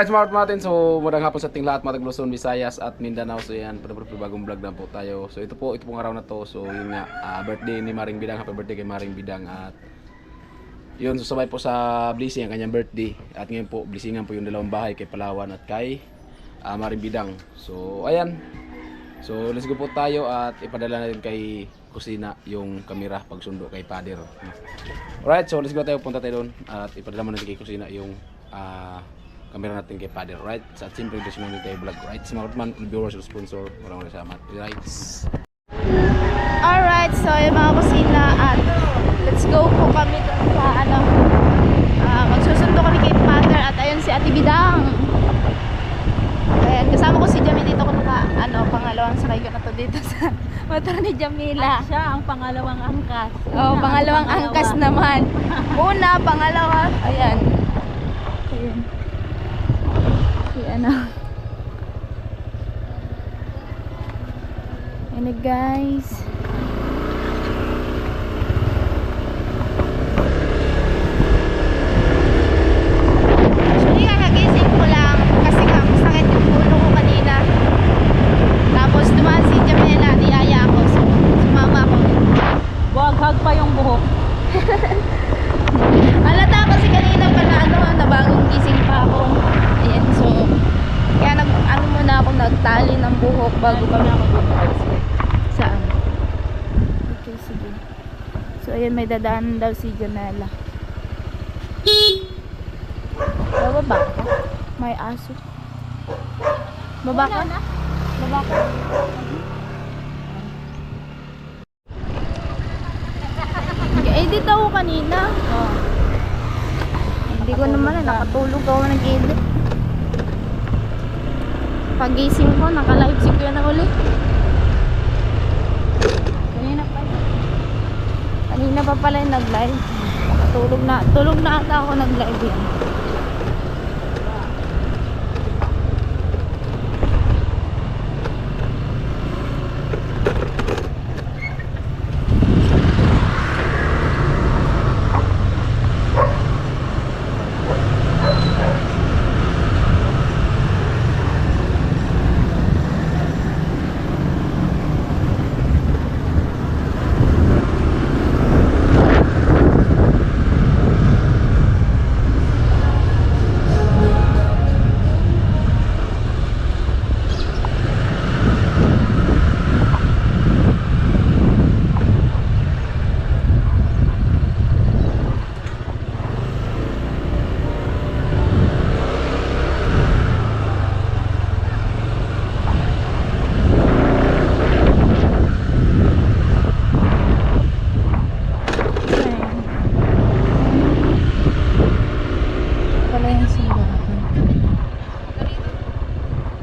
Alright, smart natin. So, magandang hapon sa ating lahat, mga Luzon, Visayas at Mindanao. So, yan, bagong vlog na po tayo. So, ito pong araw na to. So, yun nga, birthday ni Maring Bidang. Happy birthday kay Maring Bidang. At yun, susabay po sa blessing ang kanyang birthday. At ngayon po, blessingan po yung dalawang bahay kay Palawan at kay Maring Bidang. So, ayan. So, let's go po tayo at ipadala natin kay kusina yung kamera pagsundo kay Pader. Alright, so let's go tayo, punta tayo doon at ipadala natin kay kusina yung kamera natin kay Pader, right? Sa simple gusto namin tayo vlog, right? Sa mga man, viewers, sponsor, maraming salamat, right? Alright, so yung mga kusina at let's go po kami doon sa magsusundo kami kay Pader at ayun si Ate Bidang. Ayan, kasama ko si Jamie dito ko pangalawang sakay ko na to dito sa motor ni Jamila. At siya ang pangalawang angkas. Oh, pangalawang angkas naman. Una, pangalawa, ayan. Ayan. Si Ayan guys. Actually, kakagising ko lang kasi sakit yung ulo ko kanina. Tapos dumaan si Jamila, niyaya ako. So, sumama ako. Buhaghag pa yung buhok. Alata kasi kanina pa na bagong gising pa ako. Ayan, so kaya muna ako nagtali ng buhok bago kami saan. Okay, sige. So ayan, may dadaanan daw si Janela. Baba ka? May aso. Baba ka? Baba ka? Nag-edit ako kanina. Oh. Hindi ko naman nakatulog ako nag-edit. Pagising ko, naka-live si Kuya na uli. Kanina pa pala yung nag-live. Tulog na ata ako nag-live yan.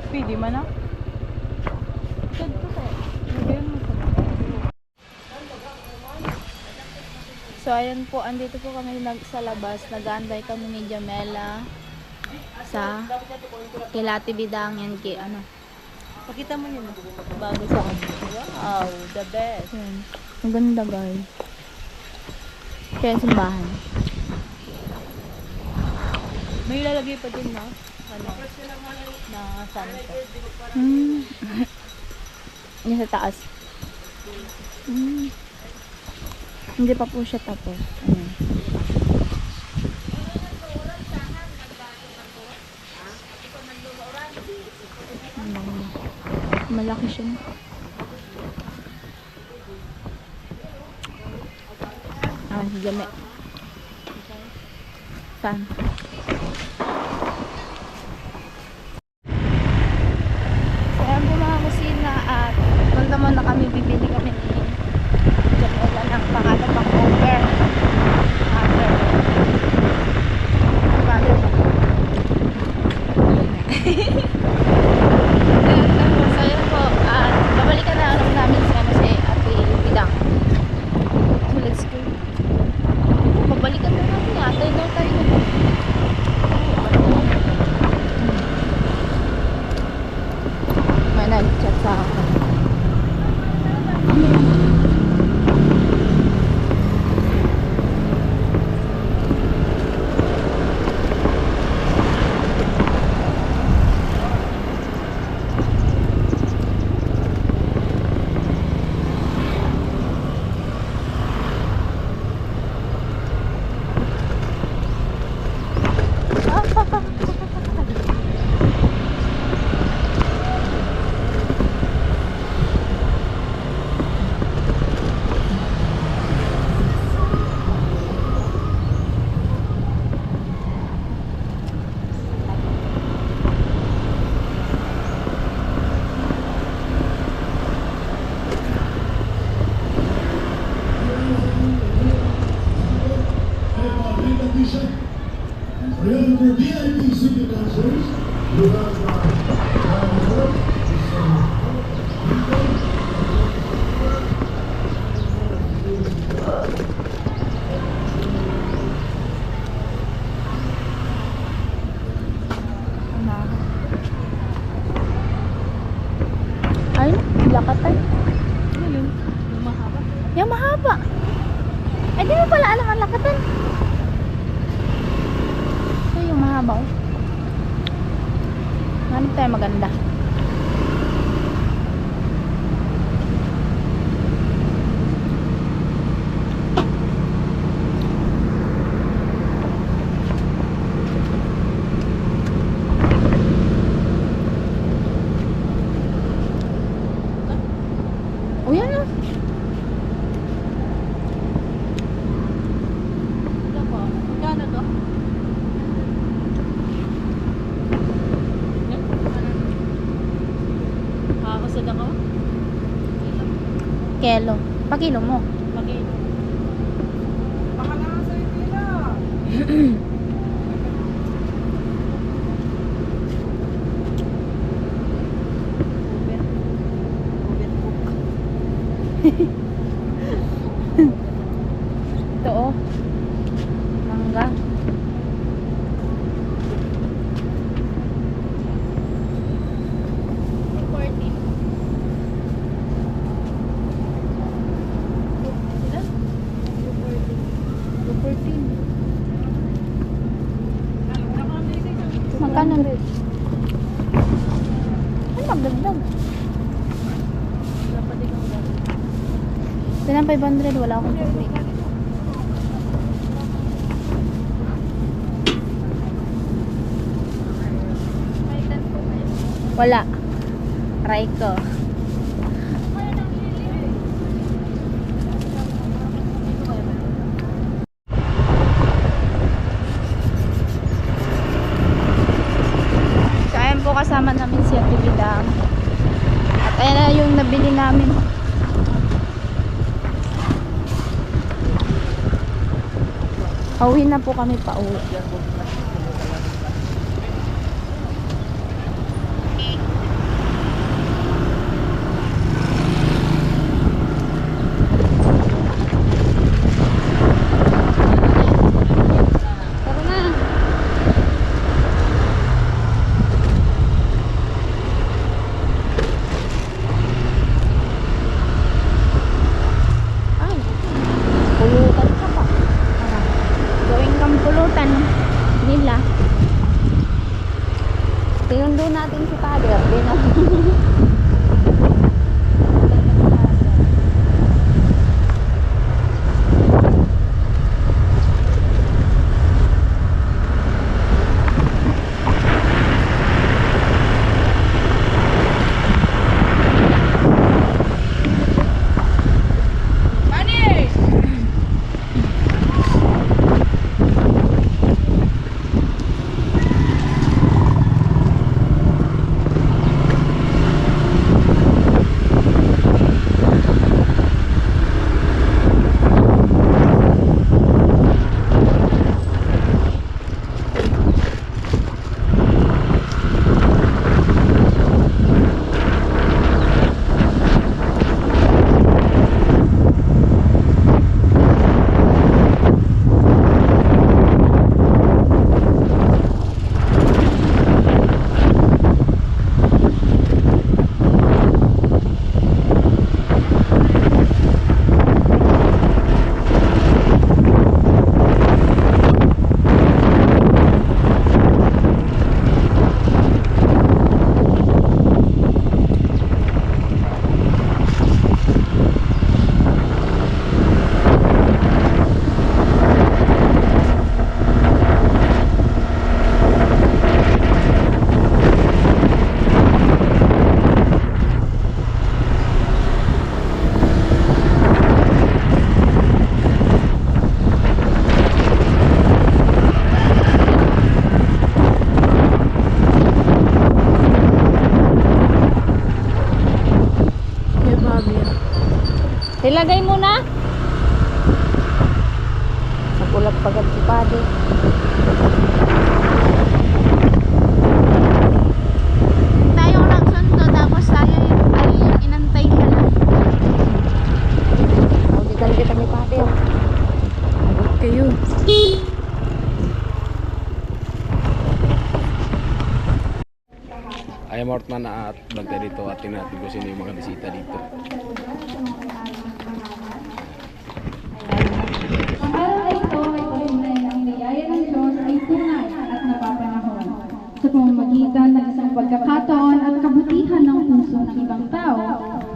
Pwede man na. So ayan po, andito po kami sa labas. Nag-aantay kami ni Jamela sa Kilati Bidang yan Pakita mo yun. Bago sa akin. Wow, the best. Ayan. Ang ganda guys. Kaya yung simbahan. May lalagay pa din na. Na santo. Yan sa taas. Hindi pa po siya tapos. Ayan. Malaki siya. Si Jame. Saan? Ayan po mga kusina at punta muna kami, bibili kami ni Jamela ng pangalawang over. So yun po, babalikan na lang namin si Ate Bidang. So let's go. Babalikan na natin yata, ito tayo. May nag-chat sa akin. Ayun, lakatan. Ano yun? Yung mahaba. Yung mahaba. Ay, di mo pala alam ang lakatan. Ito yung mahaba, oh. Hanap tayo maganda. Oh, yan ah. Ito po. Magkano to? Yan. Kakasad ako? Kelo. Pakilo mo. Lagi. Ito oh. Mangga. Magkano? Ano magdagdag? Pinang 500, wala akong tubig. Wala. Try ko. So, ayan po kasama namin si Ate Bidang. At ayan na yung nabili namin. Pauwi na po kami pauwi. Tara na. Ay, pulutan ka pa. Gawin kang pulutan nila. Tinundo natin si Father. Ilagay mo na. Napulag pagad si Padre. Tayo nagsundo tapos tayo yung inantay ka na. Auditan kita ni Padre. Abot kayo. I am Ortman at vlog tayo dito at tingnan natin kung sino yung mga bisita dito. Ang araw na ito ay patunay na ang biyaya ng Diyos ay tunay at napapanahon sa pamamagitan ng isang pagkakataon at kabutihan ng puso ng ibang tao.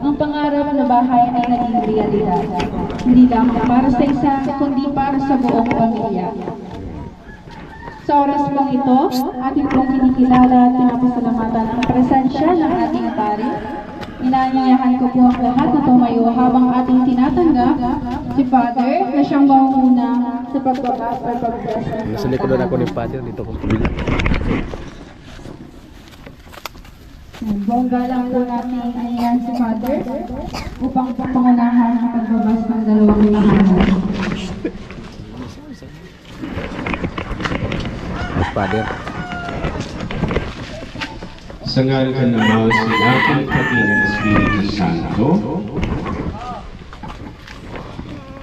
Ang pangarap na bahay ay naging realidad. Hindi lamang para sa isa, kundi para sa buong pamilya. Sa oras pang ito, ating pong kinikilala at pinapasalamatan ang presensya ng ating pari. Inaanyayahan ko po ang lahat na tumayo habang ating tinatanggap si Father na siyang mangunguna sa pagbabas or pag-bless. Nasa likodan ako ni Father dito kung pabila. Bongga lang po natin ayan si Father upang pangunahan ang pagbabas ng dalawang tahanan. Father. Sa ngalan ng Ama si ating Panginoon Espiritu Santo,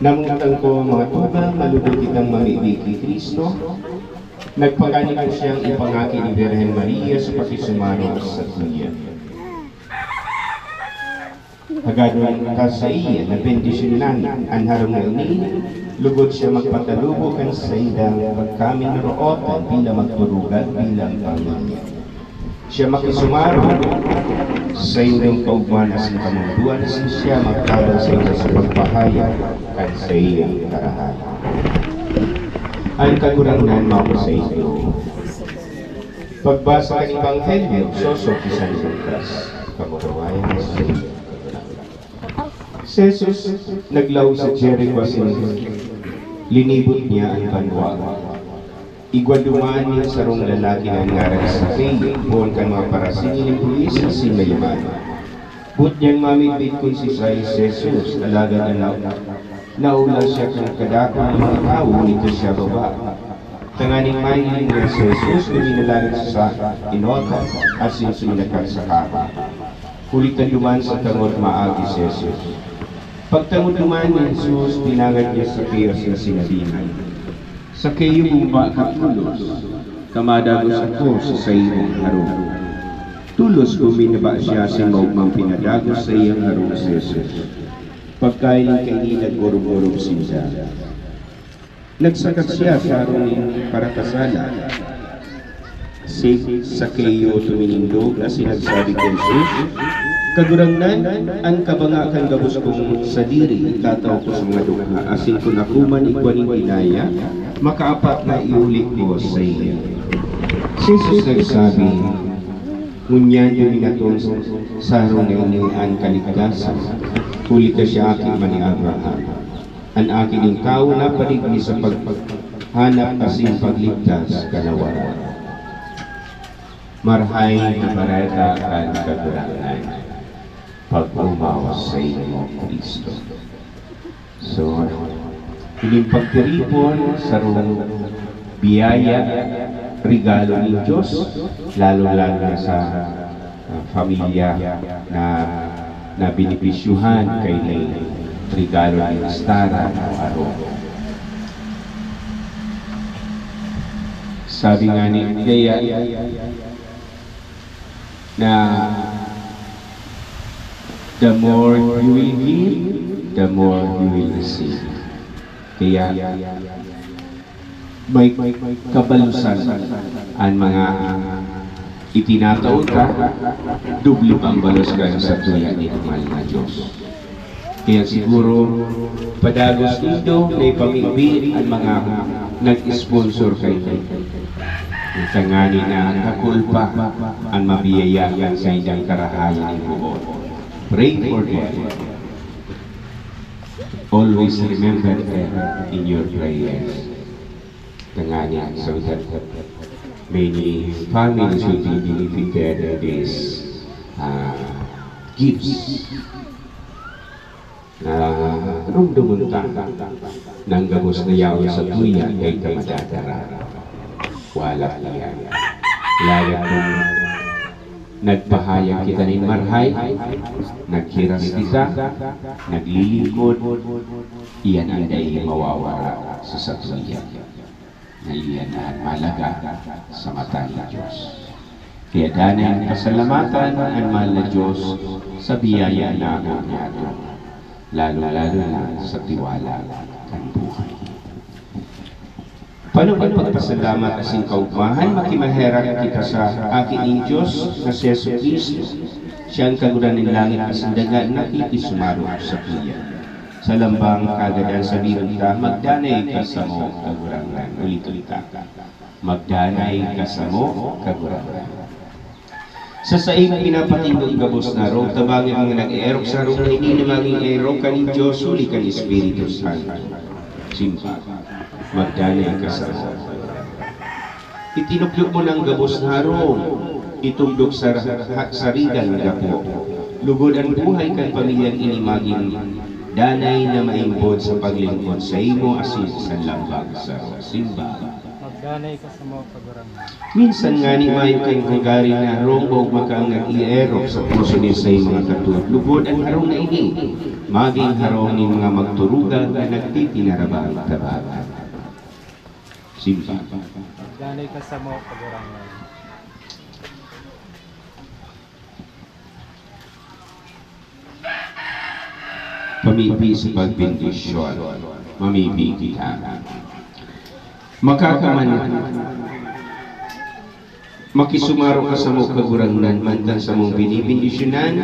namutan ko mga tubang malubog kitang mamibig kay Kristo, nagpagani ko siyang ipangaki ni Birhen Maria sa pakisumaro sa tuya. Hagadon ka sa iya na bendisyon namin ang harong na ini, lugod siya magpatalubokan sa indang pagkami narootan bilang magturugan bilang pamilya. Siya makisumaro sa indang kaugmanas ng kamunduan sa siya magkaroon sa iyo sa pagpahayag at sa iyang karahalan. Ang kagurangan mo sa iyo. Pagbasa ng Ebanghelyo, sosok San Lucas, kamurawayan sa iyo. Si Jesus naglaw sa Jericho linibot niya ang banwa. Igwaduman niya sa rong lalaki na ngaran sa Cain, buwan ka mga parasingin ng pulis na si Mayaman. But niyang mamibig kung si Jesus, alaga na naula siya kung kadako ng mga tao, nito siya baba. Tanganing mahiling ng si Jesus, luminalagan sa inota at sinsunakan sa kama. Kulitan duman sa tangod maagi si Jesus. Pagtangod naman ni Jesus, pinagad niya sa kiyos na sinabihan. Sa kayo bumba ka tulos, kamadagos ako sa iyong harong. Tulos buminaba siya sa maugmang pinadagos sa iyong harong sa Jesus. Pagkain kay nagurog-urog siya. Nagsakat siya sa harong para kasala. Sa kayo tuminindog na sinagsabi kay Jesus, kagurangnan, ang kabangakan gabos kong sa diri, tataw ko sa mga dukha, asin ko nakuman ikwaning binaya, makaapat na iulik ko sa iyo. Si Jesus nagsabi, ngunyan yung minatong sa harong na inilaan kaligtasan, kulit ka siya aking mani Abraham. Ang aking ingkaw na paligni sa paghanap asin pagligtas kanawaran. Marhay na bareta kan kagurangan, pag-umaw sa iyo, Kristo. So, ining pagtiripon sa rong biyaya, regalo ng Diyos, lalo-lalo na sa pamilya na binipisyuhan kay regalo ng Stara o Aro. Sabi nga ni Gaya na the more you will give, the more you will receive. Kaya may kabalusan ang mga itinataon ka, dubli pang balos ka sa tuya ni mahal na Diyos. Kaya siguro padagos nito na ipamigbi ang mga nag-sponsor kay ang tangani na kakulpa ang mabiyayagan sa inyong karahayan ng buod. Pray for them. Always remember them in your prayers. Tangani, so that many families will be benefited in these gifts. Anong dumunta ng gabos na yaw sa tuya kay kamadadara? Wala iyan. Lagat kung nagpahayag kita ni Marhay, nagkiras kita, naglilingkod, iyan ay mawawala sa satuya na iyan ang malaga sa mata ng Diyos. Kaya danay pasalamatan ang mahal na Diyos sa biyaya na ako niyato, lalo-lalo na sa tiwala ng buhay. Panuban pagpasalamat asing kaugmahan, makimaherak kita sa aking Diyos na si Yesu Cristo. Siya ang kaguran ng langit at sandagan na itisumaro sa kuya. Sa lambang kagadan sa birunta, magdanay ka sa mo kagurangan. Ulit-ulit ka. Magdanay ka sa mo kagurangan. Sa saing pinapatindog gabos na ro, tabangin mga nag-erok sa ro, na hindi na maging erok kanin Diyos, uli kan Espiritu Santo. Simpa, magdanay ka sa mo. Itinuklog mo ng gabos na ro, itugdog sa sarigan na gapo. Lugod ang buhay kan pamilyang inimaging danay na maimbod sa paglingkod sa imo asin sa lambang sa simba. Magdanay ka sa mga kagurangan. Minsan nga ni mayo kayong kagari na harong o makang nag-ierok sa puso ni sa mga katulad. Lugod ang harong na ini, maging harong ni mga magturugan na nagtitinarabang tabagan. Simba. Magdanay ka sa mga kagurangan. Pamibi sa pagbindisyon, mamibig kita. Makakaman, makisumaro ka sa mong kagurangnan, mantan sa mong binibindisyonan,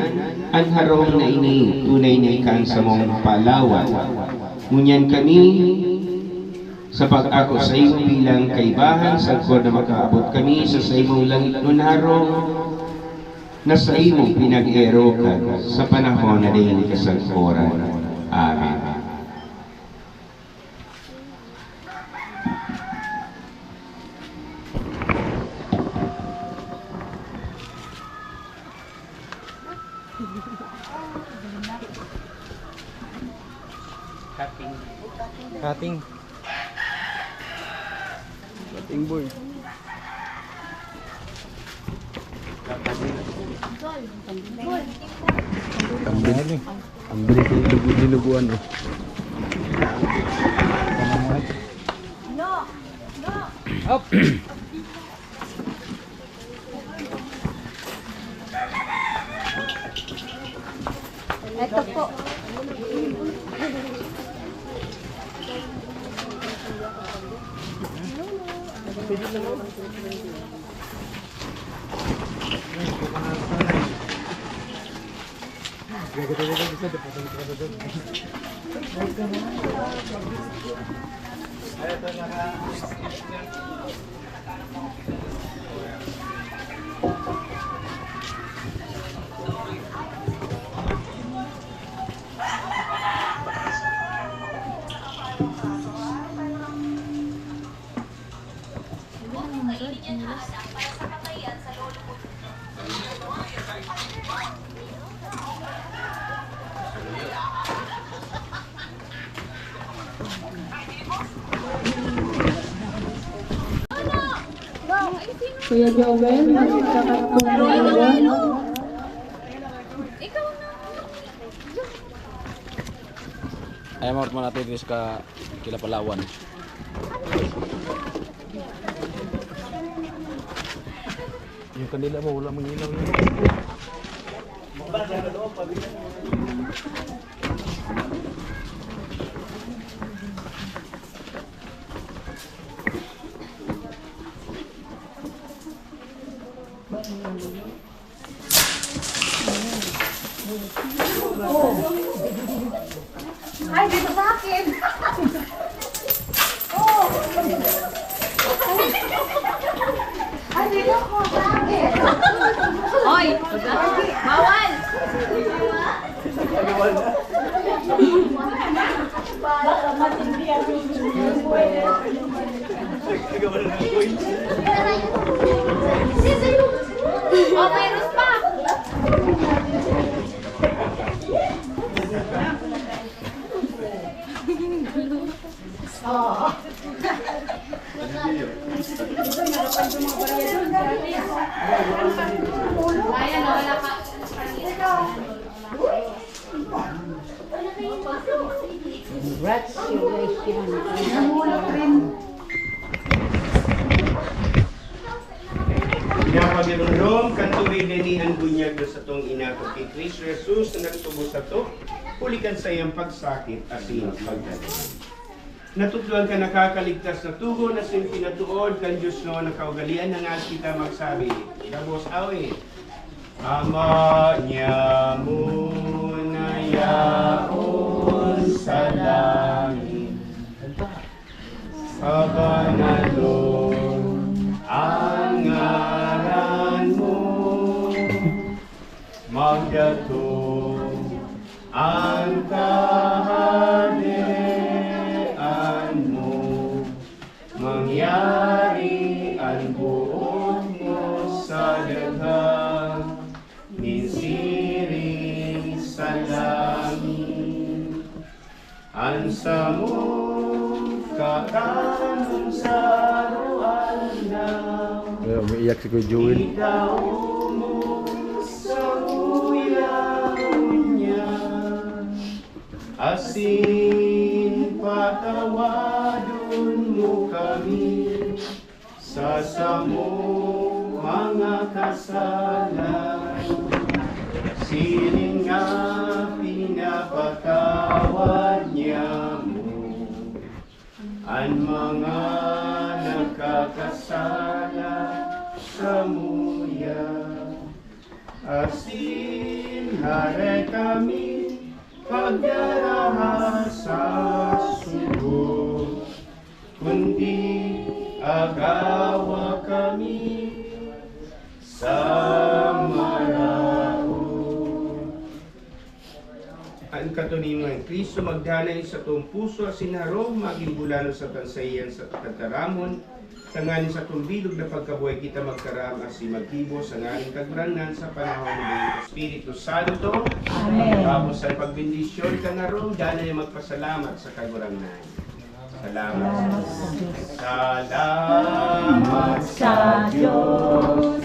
ang harong na ini, tunay na ikan sa mong palawan. Ngunyan kami, sa pag-ako sa iyong bilang kaibahan, sa ko na makaabot kami sa imong langit nun harong, na sa imong pinag-erokan sa panahon na dayon kasagporan. Amen. Cutting. Cutting board. Ang bilis ng dinuguan eh. Up. Ito po. Kuya Joel, magkakatulungan. Ayaw mo natin dito sa Kilapalawan. Yung kanila mo, wala mong ilaw yun. Ay, dito sa akin. Ay, dito ko sa akin. Hoy! Bawal! Oh, mayroon pa! Ayan, wala ka. Kaya pagirunrom, kantuwi ni ang bunyag sa tong ina ko kay Kristo Jesus na nagtubo sa to, pulikan sa iyang pagsakit asin pagdadaan. Natutluan ka nakakaligtas na tugo na sin pinatuod kan Diyos no nakaugalian na nga kita magsabi. Dabos awi. Ama niya muna yaon sa langit. Kabanalon ang ngaran mo, magdatong ang kaharian mo, mangyari ang buot mo sa daghang minsiring sa langit. Ansa mo katanong sa ruan Umiiyak si Kuya Joel. ikaw mo sa uyaw niya, asin patawadon mo kami sa samong mga kasalan. Siling nga pinapatawad niya mo ang mga nagkakasala sa muya. Asin hare kami pagdaraha sa sugo, kundi agawa kami sa marao. Ang katunimang Kristo magdanay sa tuong puso at sinarong maging bulano sa tansayan sa tataramon, tanganin sa tumbilog na pagkabuhay kita magkaram at si magkibo sa ngaring kagrangan sa panahon ng Espiritu Santo. Amen. Tapos sa pagbindisyon ka na ron, danay magpasalamat sa kagurangan. Salamat. Salamat sa Diyos.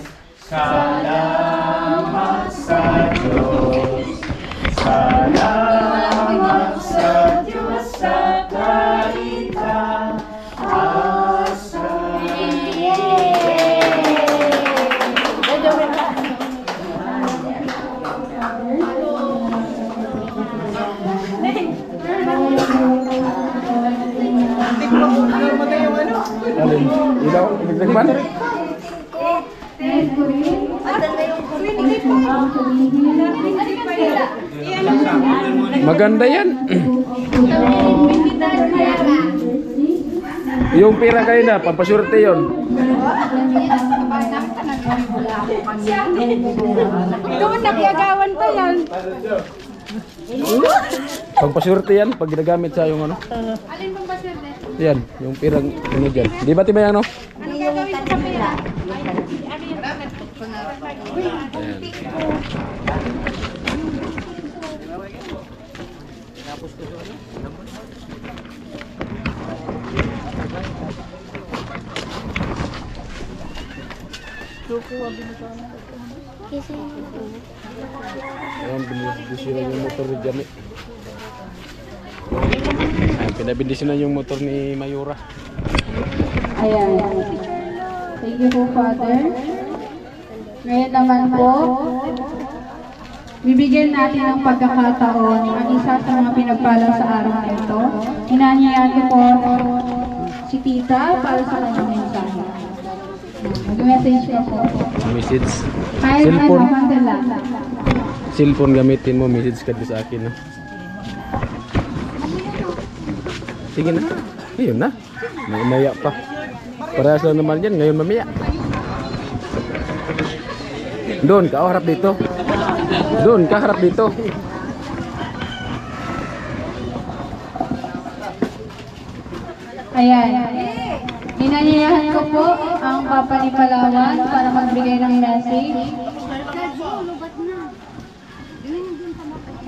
Salamat sa Diyos. Salamat sa Diyos sa kaitaasan. Alin? Ilaw? Nagdagman? Maganda yan. Yung pira kayo na, pampasurte yun. Ikaw ang nagyagawan pa yan. Pampasurte yan, pag ginagamit sa yung ano. Alin pang basurde? Yan, yung pirang ano dyan. Di ba tiba yan, no? Ano gagawin sa pera? Ayan, binibindisinan yung motor ni Jami. Ayan, pinabindisinan yung motor ni Mayura. Ayan. Thank you po, Father. Ngayon naman po, bibigyan natin ng pagkakataon ang isa sa mga pinagpala sa araw na ito. Hinahayaan ko po si Tita para sa kanyang mensahe. Mag-message ka po. Message. Kahit Cellphone. ano, Mandela. Cellphone gamitin mo, message ka sa akin, no? Sige na. Ngayon na. May umaya pa. Parehas lang naman yan. Ngayon mamaya. Doon ka, harap dito. Doon ka, harap dito. Ayan. Hinanyayahan ko po ang Papa ni Palawan para magbigay ng message.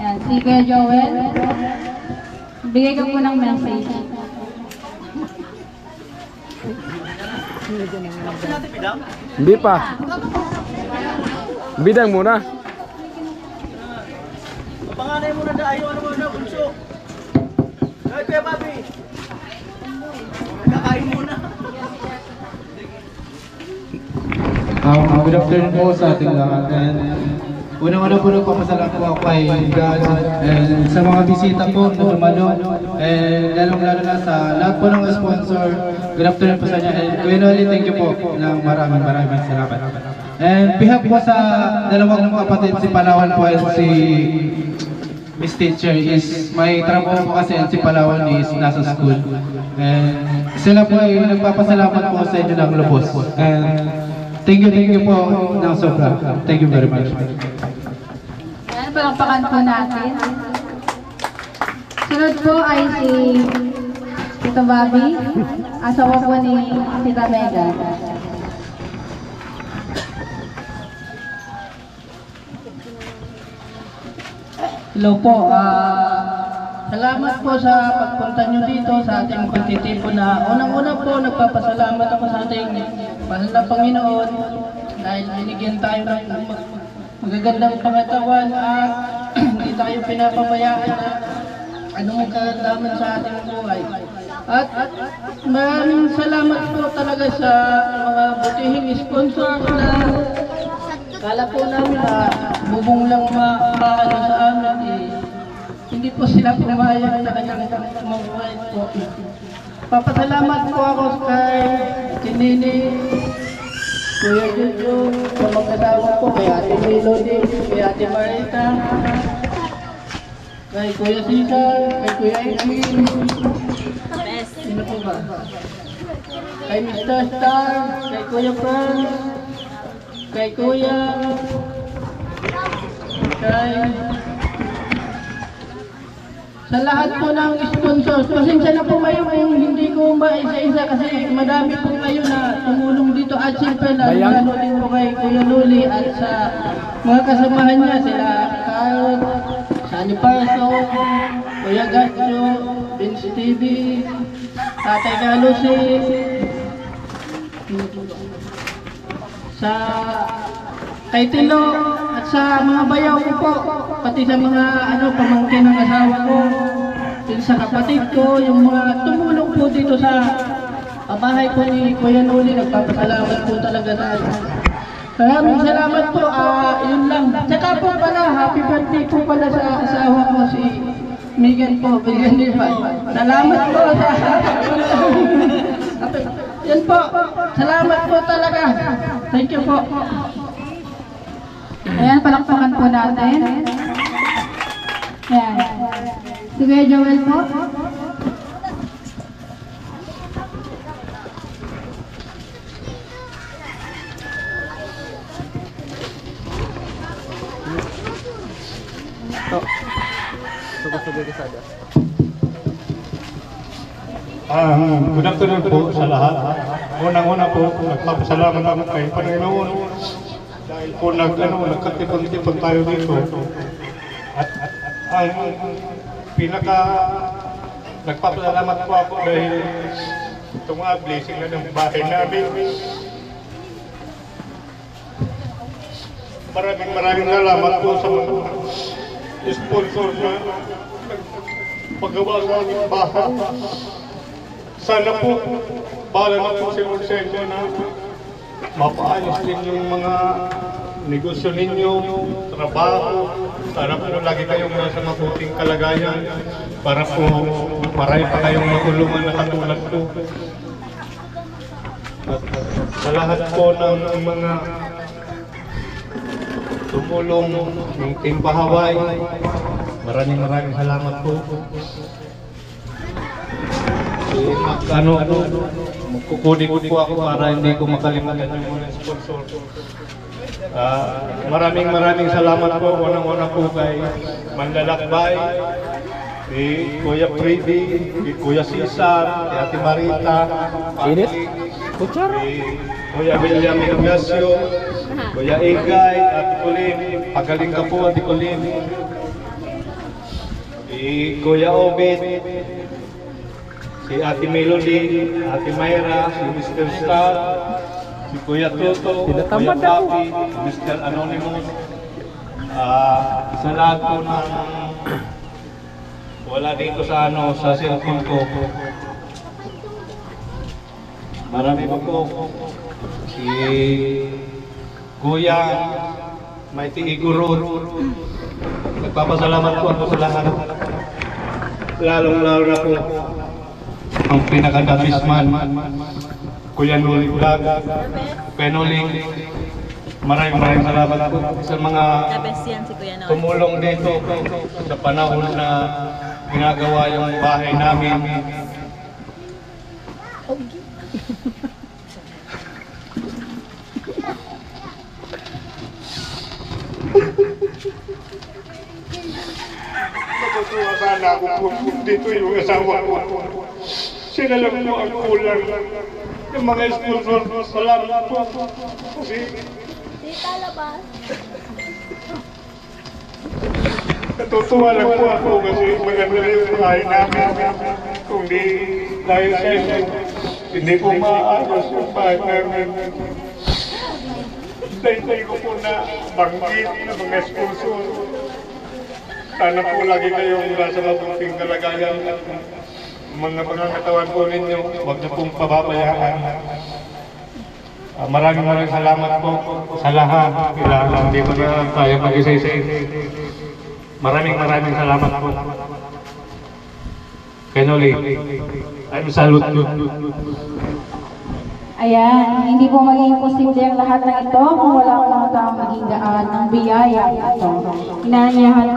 Ayan, si Kuya Joel. Bigay ko po ng message. Hindi pa. Bidang muna. Panganay mo na daayo, ano mo na, bunso? Ay, Kuya Papi! Kakain muna. Good afternoon po sa ating lahat. And unang-una po nagpapasalamat po ako kay God and sa mga bisita po na dumalo. And lalong-lalo na sa lahat po ng sponsor. Good afternoon po sa inyo. And Kuya Noli, thank you po ng maraming salamat. And behalf po sa dalawang kapatid, si Palawan po and si Miss Teacher is may trabaho po kasi si Palawan is nasa school. And sila po ay nagpapasalamat po sa inyo ng lubos. And thank you po ng sobra. Thank you very much. Ayan, palakpakan po natin. Sunod po ay si Tito Bobby, asawa po ni Tita Mega. Hello po, salamat po sa pagpunta nyo dito sa ating pagtitipon na unang-una po nagpapasalamat ako sa ating mahal na Panginoon dahil binigyan tayo ng magagandang pangatawan at hindi tayo pinapabayaan na anong karamdaman sa ating buhay. At maraming salamat po talaga sa mga butihing sponsor na kala po namin na bubong lang maano sa amin hindi po sila pumayag na kanyang mabuhay po. Papasalamat po ako kay Tinini, Kuya Jojo, sa mag-asawa po, kay Ate Melody, kay Ate Marita, kay Kuya Cesar, kay Kuya Edwin, sino po ba? Kay Mr. Star, kay Kuya Franz, kay Kuya, sa lahat po ng sponsors. Pasensya na po kayo kung hindi ko maisa-isa kasi madami po kayo na tumulong dito at siyempre lalo din po kay Kuya Luli at sa mga kasamahan niya sila Carl, Sunny Parso, Kuya Gacho, Vince TV, Tatay Galusi, sa kay Tilo at sa mga bayaw ko po, pati sa mga pamangkin ng asawa ko, sa kapatid ko, yung mga tumulong po dito sa bahay po ni Kuya Noli, nagpapasalamat po talaga tayo. Maraming salamat po, yun lang. Tsaka po pala, happy birthday po pala sa asawa ko si Megan po, salamat po sa yan po, salamat po talaga. Thank you po. Ayan, palakpakan po natin. Ayan. Si Kuya Joel po. Good afternoon po sa lahat. Unang-una po, nagpapasalamat ako kay Panginoon dahil po nagkatipon-tipon tayo dito. At ang nagpapasalamat po ako dahil itong mga blessing na ng bahay namin. Maraming salamat po sa mga sponsor na paggawa sa aming bahay. Sana po, bahala na po sila sa inyo na mapaayos din yung mga negosyo ninyo, trabaho. Sana po lagi kayong nasa mabuting kalagayan para po marami pa kayong makulungan na katulad po. At sa lahat po ng mga tumulong ng Team Bahaway, maraming salamat po. Magkukunin po ako para hindi ko makalimutan yung mga sponsor. Maraming salamat po. Unang-una po kay Manlalakbay, si Kuya Freddy, si Kuya Cesar, si Ate Marita, si Kuya William Ignacio, Kuya Igay, Ate Colin, pagaling ka po Ate Colin, si Kuya Obed, si Ate Melody, Ate Mayra, si Mr. Star, si Kuya Toto, Kuya Papi, Mr. Anonymous, sa lahat po ng wala dito sa sa cellphone ko. Marami po si Kuya, Mighty Iguro, nagpapasalamat po ako sa lahat. Lalong-lalo na po ang pinaka-dabisman, Kuya Noli Vlog, Penoling. Maraming salamat po sa mga The best yan si Kuya Noy. tumulong dito sa panahon na ginagawa yung bahay namin. Natutuwa sana ako kung dito yung asawa ko. Sila lang po ang kulang. Yung mga sponsor, salamat po. Kasi natutuwa lang po ako kasi maganda rin yung bahay namin. Kung di dahil sa inyo, hindi po maayos yung bahay namin. Dahil ko po na banggit ng mga sponsor. Sana po lagi kayong nasa mabuting kalagayan at mga pangangatawan po ninyo, huwag na pong pababayaan. Maraming salamat po sa lahat. Kailangan hindi ko na tayo mag-isa-isa. Maraming salamat po. Kenoli, I'm salute you. Ayan, hindi po magiging posible ang lahat ng ito kung wala po mga taong maging daan ng biyaya ito. Inaanyayahan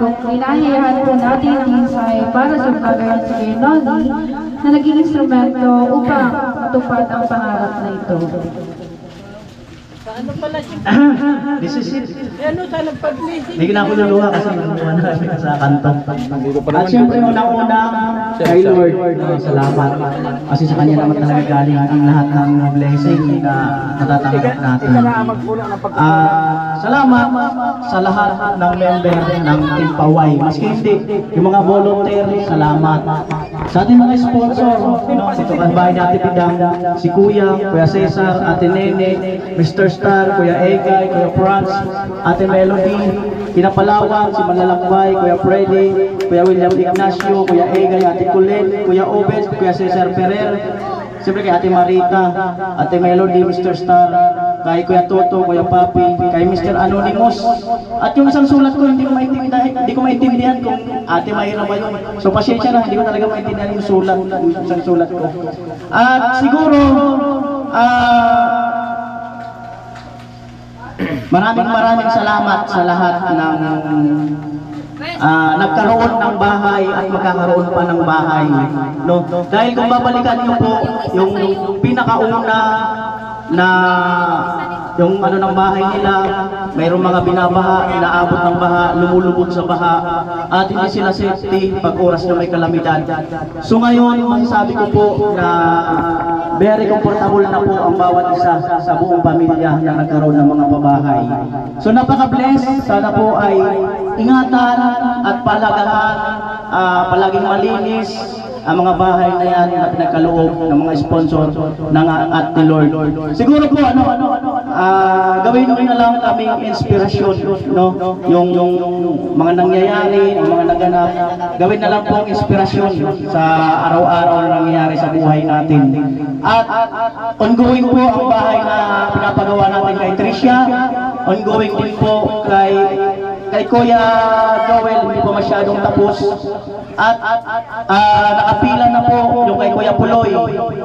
po natin ang mensahe para sa vlogger si Kenoli na naging instrumento upang matupad ang pangarap na ito. Ano pala yung... This is it. Ano sana pag-blessing? Hindi na ako naluha kasi naluha na sa kanta. Hindi ko pa At naman. syempre unang-una kay Lord, salamat. Kasi sa Kanya naman talaga galing ang lahat ng blessing na natatanggap natin. Salamat sa lahat ng member ng Team Paway. Maski hindi, yung mga volunteer, salamat. Sa ating mga sponsor, si Tukanbay ni Ate Pidang, si Kuya Cesar, Ate Nene, Mr. Star, Kuya Egay, Kuya Franz, Ate Melody, Pinapalawan, si Malalakbay, Kuya Freddy, Kuya William Ignacio, Kuya Egay, Ate Colette, Kuya Obed, Kuya Cesar Ferrer, siyempre kay Ate Marita, Ate Melody, Mr. Star, kay Kuya Toto, Kuya Papi, kay Mr. Anonymous. At yung isang sulat ko, hindi ko maintindihan kung Ate Mayra ba yun. So pasensya na, hindi ko talaga maintindihan yung sulat, yung isang sulat ko. At siguro, maraming salamat sa lahat ng nagkaroon ng bahay at magkakaroon pa ng bahay, no? Dahil kung babalikan niyo po yung pinakauna na yung ano ng bahay nila, mayroong mga binabaha, inaabot ng baha, lumulubog sa baha, at hindi sila safety pag oras na may kalamidad. So ngayon, masasabi ko po na very comfortable na po ang bawat isa sa buong pamilya na nagkaroon ng mga pabahay. So napaka-bless, sana po ay ingatan at palagahan, palaging malinis ang mga bahay na yan na pinagkaloob ng mga sponsor ng at ni Lord. Siguro po gawin nyo na lang kaming inspirasyon, no? Yung mga nangyayari, yung mga naganap, gawin na lang po ang inspirasyon sa araw-araw na nangyayari sa buhay natin. At ongoing po ang bahay na pinapagawa natin kay Tricia, ongoing din po kay Kuya Joel, hindi po masyadong tapos. At nakapila na po yung kay Kuya Puloy.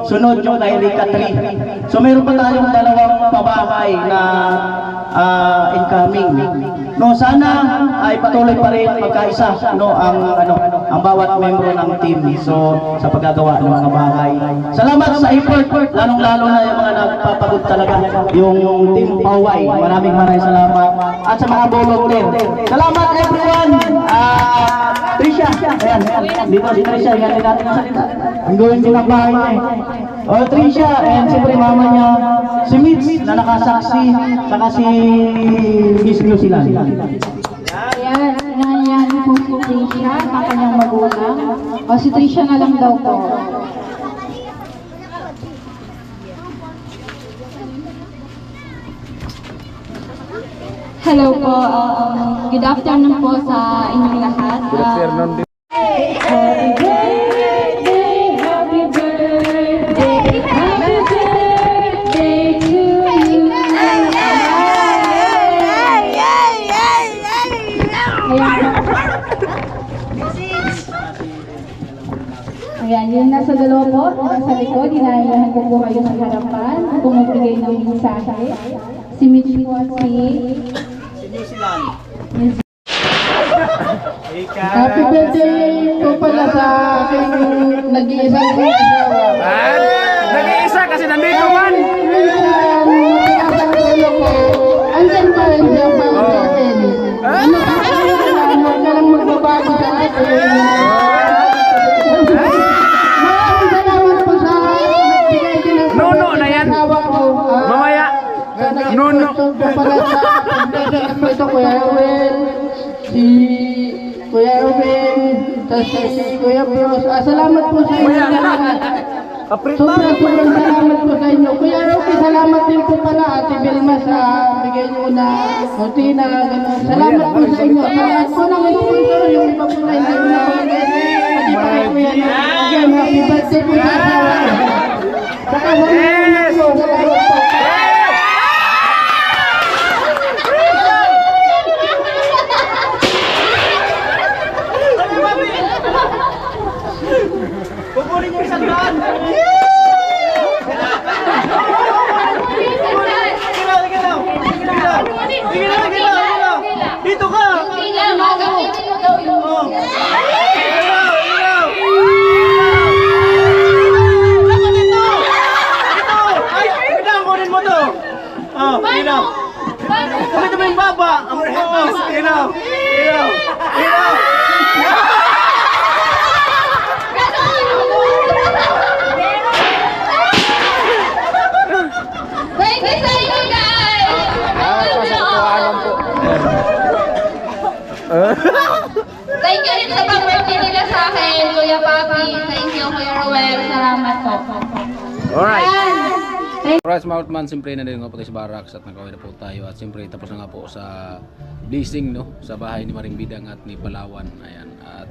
Sunod yung kay Rika 3. So meron pa tayong dalawang pabahay na incoming. No, sana ay patuloy pa rin magkaisa, no, ang bawat membro ng team. So sa paggagawa ng mga bahay. Salamat sa effort, lalong-lalo na yung mga nagpapagod talaga, yung Team Paway. Maraming salamat. At sa mga volunteer. Salamat everyone. Tricia, ayan, dito si Tricia, yan din natin ang salita. Ang gawin din ang bahay niya eh. O Tricia, and siyempre mama niya, si Mitch na nakasaksi, saka si Miss New Zealand. Ayan, inaanyayahan po si Tricia sa kanyang magulang. O si Tricia na lang daw po. Hello po, good afternoon po sa inyong lahat. Good afternoon din. Happy birthday, happy birthday, happy birthday to you. Ayan, yung nasa dalawa po, yung nasa likod, inayahan ko po kayo sa harapan kung magbigay ng mensahe. Si Mitch po at si New Zealand. Happy birthday po pala sa aking nag-iisang asawa. Nag-iisa kasi nandito man. Andyan pa rin siya para sa akin. Ano ka lang magbabago sa akin. Maraming salamat po sa bigay din ng Nuno na yan. asawa ko. Mamaya. Nuno. Pala sa pagdadaan po ito, Kuya Ruel, si Kuya Ruben, tapos si Kuya Bros. Salamat po sa inyo lahat. Sobrang salamat po sa inyo. Kuya Ruben, salamat din po pala Ate Vilma sa bigay nyo na rutina, gano'n. Salamat po sa inyo. Salamat po ng sponsor, yung iba po na hindi na pagkakit. Pati pa kay Kuya Ruben, happy birthday po sa asawa ko. Saka sa mga po, salamat po. Kukunin mo isang daan. Dito ka! Kunin mo to! Oh, ilaw! Kunin mo yung baba! Ilaw! Thank you sa inyo, guys! Thank you rin sa pag-birthday nila sa akin, Kuya Papi. Thank you, Kuya Ruel. Salamat po. Alright. Alright, mga man, siyempre na din nga po tayo sa barracks at nakawin na po tayo. At siyempre tapos na nga po sa blessing, no? Sa bahay ni Maring Bidang at ni Palawan. Ayan. At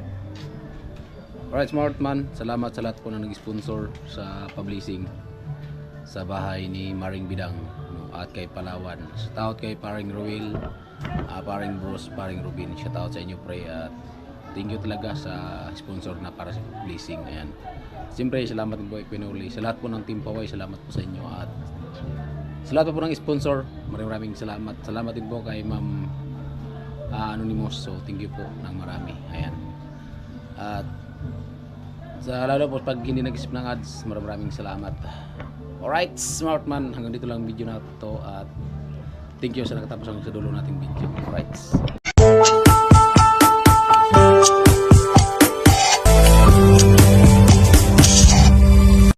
alright, smart man, salamat sa lahat po na nag-sponsor sa pa-blessing sa bahay ni Maring Bidang, no? At kay Palawan. Shoutout kay Paring Ruel, Paring Bros, Paring Rubin. Shoutout sa inyo, pre. At thank you talaga sa sponsor na para sa blessing. Ayan. Siyempre, salamat din po kay Pinuli. Sa lahat po ng Team Paway, salamat po sa inyo. At sa lahat po ng sponsor, maraming salamat. Salamat din po kay Ma'am Anonymous. So, thank you po ng marami. Ayan. At sa lalo po, pag hindi nag-isip ng ads, maraming salamat. Alright, smart man. Hanggang dito lang ang video na to. At thank you sa nakatapos hanggang sa dulo nating video. Alright.